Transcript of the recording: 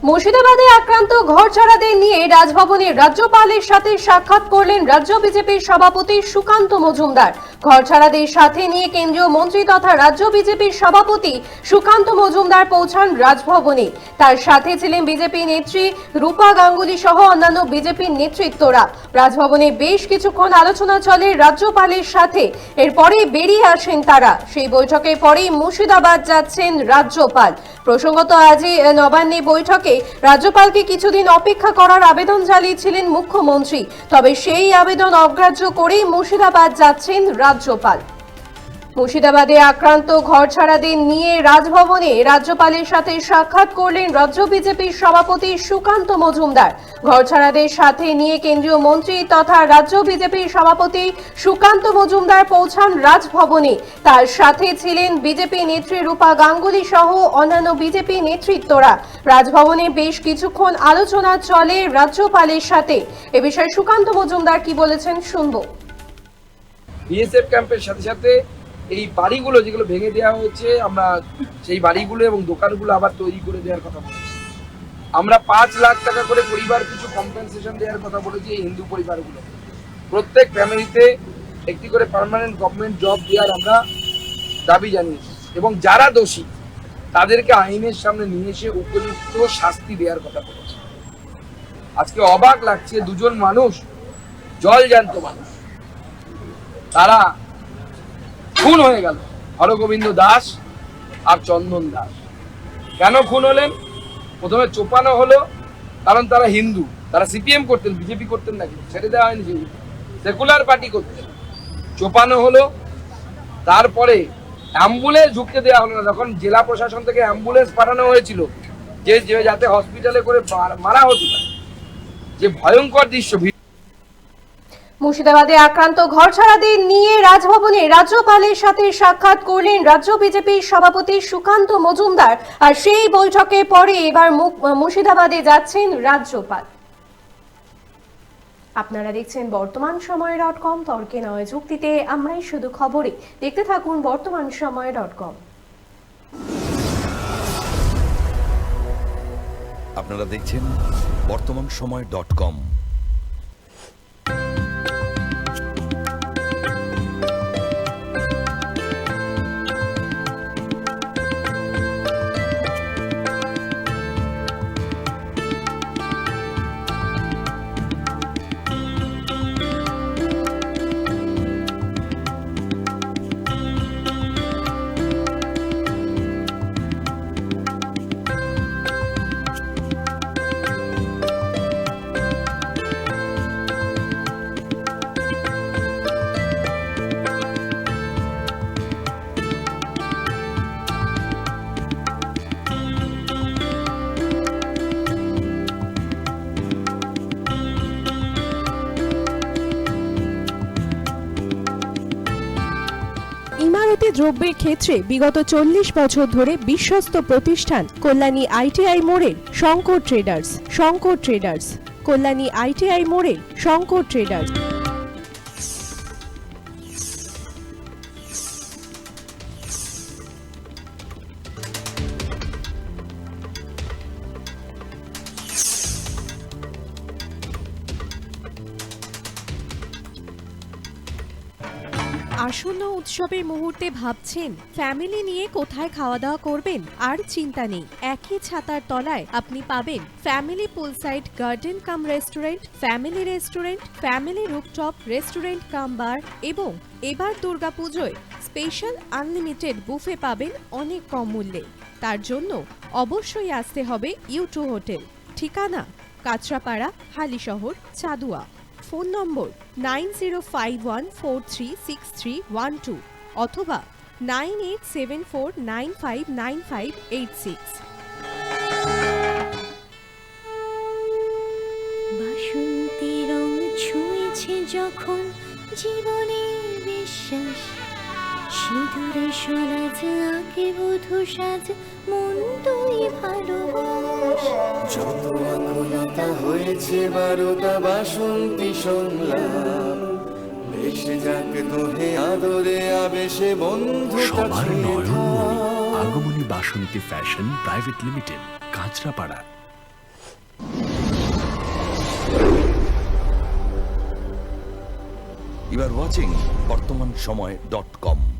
মুর্শিদাবাদে আক্রান্ত ঘরছাড়াদের নিয়ে রাজভবনে রাজ্যপালের সাথে সাক্ষাৎ করলেন রাজ্য বিজেপির সভাপতি সুকান্ত মজুমদার। ঘরছাড়াদের সাথে নিয়ে কেন্দ্রীয় মন্ত্রী তথা রাজ্য বিজেপির সভাপতি সুকান্ত মজুমদার পৌঁছান রাজভবনে। তার সাথে ছিলেন বিজেপি নেত্রী রূপা গাঙ্গুলি সহ অন্যান্য বিজেপির নেতৃত্বরা। রাজভবনে বেশ কিছুক্ষণ আলোচনা চলে রাজ্যপালের সাথে, এরপরে বেরিয়ে আসেন তারা। সেই বৈঠকের পরেই মুর্শিদাবাদ যাচ্ছেন রাজ্যপাল। প্রসঙ্গত আজই নবান্নে বৈঠকে রাজ্যপালকে কিছুদিন অপেক্ষা করার আবেদন জানিয়েছিলেন মুখ্যমন্ত্রী, তবে সেই আবেদন অগ্রাহ্য করেই মুর্শিদাবাদ যাচ্ছেন রাজ্যপাল। মুর্শিদাবাদে আক্রান্ত ঘরছাড়াদের নিয়ে রাজভবনে রাজ্যপালের সাথে সাক্ষাৎ করলেন রাজ্য বিজেপির সভাপতি সুকান্ত মজুমদার। ঘরছাড়াদের সাথে নিয়ে কেন্দ্রীয় মন্ত্রী তথা রাজ্য বিজেপির সভাপতি সুকান্ত মজুমদার পৌঁছান রাজভবনে। তার সাথে ছিলেন বিজেপি নেত্রী রূপা গাঙ্গুলি সহ অন্যান্য বিজেপি নেতৃত্বরা। রাজভবনে বেশ কিছুক্ষণ আলোচনা চলে রাজ্যপালের সাথে। এ বিষয়ে সুকান্ত মজুমদার কি বলেছেন শুনবো। বিএসএফ ক্যাম্পের সাথে সাথে এই বাড়িগুলো যেগুলো ভেঙে দেওয়া হয়েছে, আমরা সেই বাড়িগুলো এবং দোকানগুলো আবার তৈরি করে দেওয়ার কথা বলেছি। আমরা 5 লাখ টাকা করে পরিবার কিছু কম্পেনসেশন দেওয়ার কথা বলেছি এই হিন্দু পরিবারগুলো। প্রত্যেক ফ্যামিলিতে একটি করে পার্মানেন্ট গভর্নমেন্ট জব দেওয়ার আমরা দাবি জানিয়েছি এবং যারা দোষী তাদেরকে আইনের সামনে নিয়ে এসে উপযুক্ত শাস্তি দেওয়ার কথা বলেছি। আজকে অবাক লাগছে, দুজন মানুষ, জলজ্যান্ত মানুষ, তারা খুন হয়ে গেল। হরগোবিন্দ দাস আর চন্দন দাস কেন খুন হলেন? প্রথমে চোপানো হলো কারণ তারা হিন্দু, তারা সিপিএম করতেন, বিজেপি করতেন নাকি, ছেড়ে দেওয়া হয়নি, সেকুলার পার্টি করতেন। চোপানো হলো, তারপরে অ্যাম্বুলেন্স ঢুকতে দেওয়া হলো না। যখন জেলা প্রশাসন থেকে অ্যাম্বুলেন্স পাঠানো হয়েছিল যে যাতে হসপিটালে করে মারা হতো না, যে ভয়ঙ্কর দৃশ্য। মুর্শিদাবাদে আক্রান্ত ঘরছাড়াদের নিয়ে রাজভবনে রাজ্যপালের সাথে সাক্ষাৎ করলেন রাজ্য বিজেপির সভাপতি সুকান্ত মজুমদার। আর সেই বৈঠকের পরে এবার মুর্শিদাবাদে যাচ্ছেন রাজ্যপাল। আপনারা দেখছেন বর্তমান সময়.com, তর্কে নয় যুক্তিতে আমরাই শুধু খবরে। দেখতে থাকুন বর্তমান সময়.com। আপনারা দেখছেন বর্তমান সময়.com। ইমারতি দ্রব্যের ক্ষেত্রে বিগত 40 বছর ধরে বিশ্বস্ত প্রতিষ্ঠান কল্যাণী আইটিআই মোড়ের শঙ্কর ট্রেডার্স। কল্যাণী আইটিআই মোড়ের শঙ্কর ট্রেডার্স। আসন্ন উৎসবের মুহূর্তে ভাবছেন ফ্যামিলি নিয়ে কোথায় খাওয়া দাওয়া করবেন? আর চিন্তা নেই, একই ছাতার তলায় আপনি পাবেন family poolside garden cum restaurant, family rooftop restaurant cum bar এবং এবার দুর্গাপুজোয় স্পেশাল আনলিমিটেড বুফে পাবেন অনেক কম মূল্যে। তার জন্য অবশ্যই আসতে হবে U2 হোটেল। ঠিকানা কাঁচরাপাড়া, হালিশহর, চাদুয়া। ফোন নম্বর 9051436312 অথবা 9874959586। বাসন্তী রং ছুঁয়েছে যখন জীবনের বিশ্বাস, সিঁদুরে সরাজ আঁকে বধূ সাজ, মন তুই ভালোবাস। যত আকুলতা হয়েছে বারোটা বাসন্তী সংলাপ, ভেসে যাক দোহে আদরে আবেশে বন্ধু। সবার Nayanmoni Agamani Basanti fashion private limited, Kanchrapara. You are watching Bartaman Samay .com।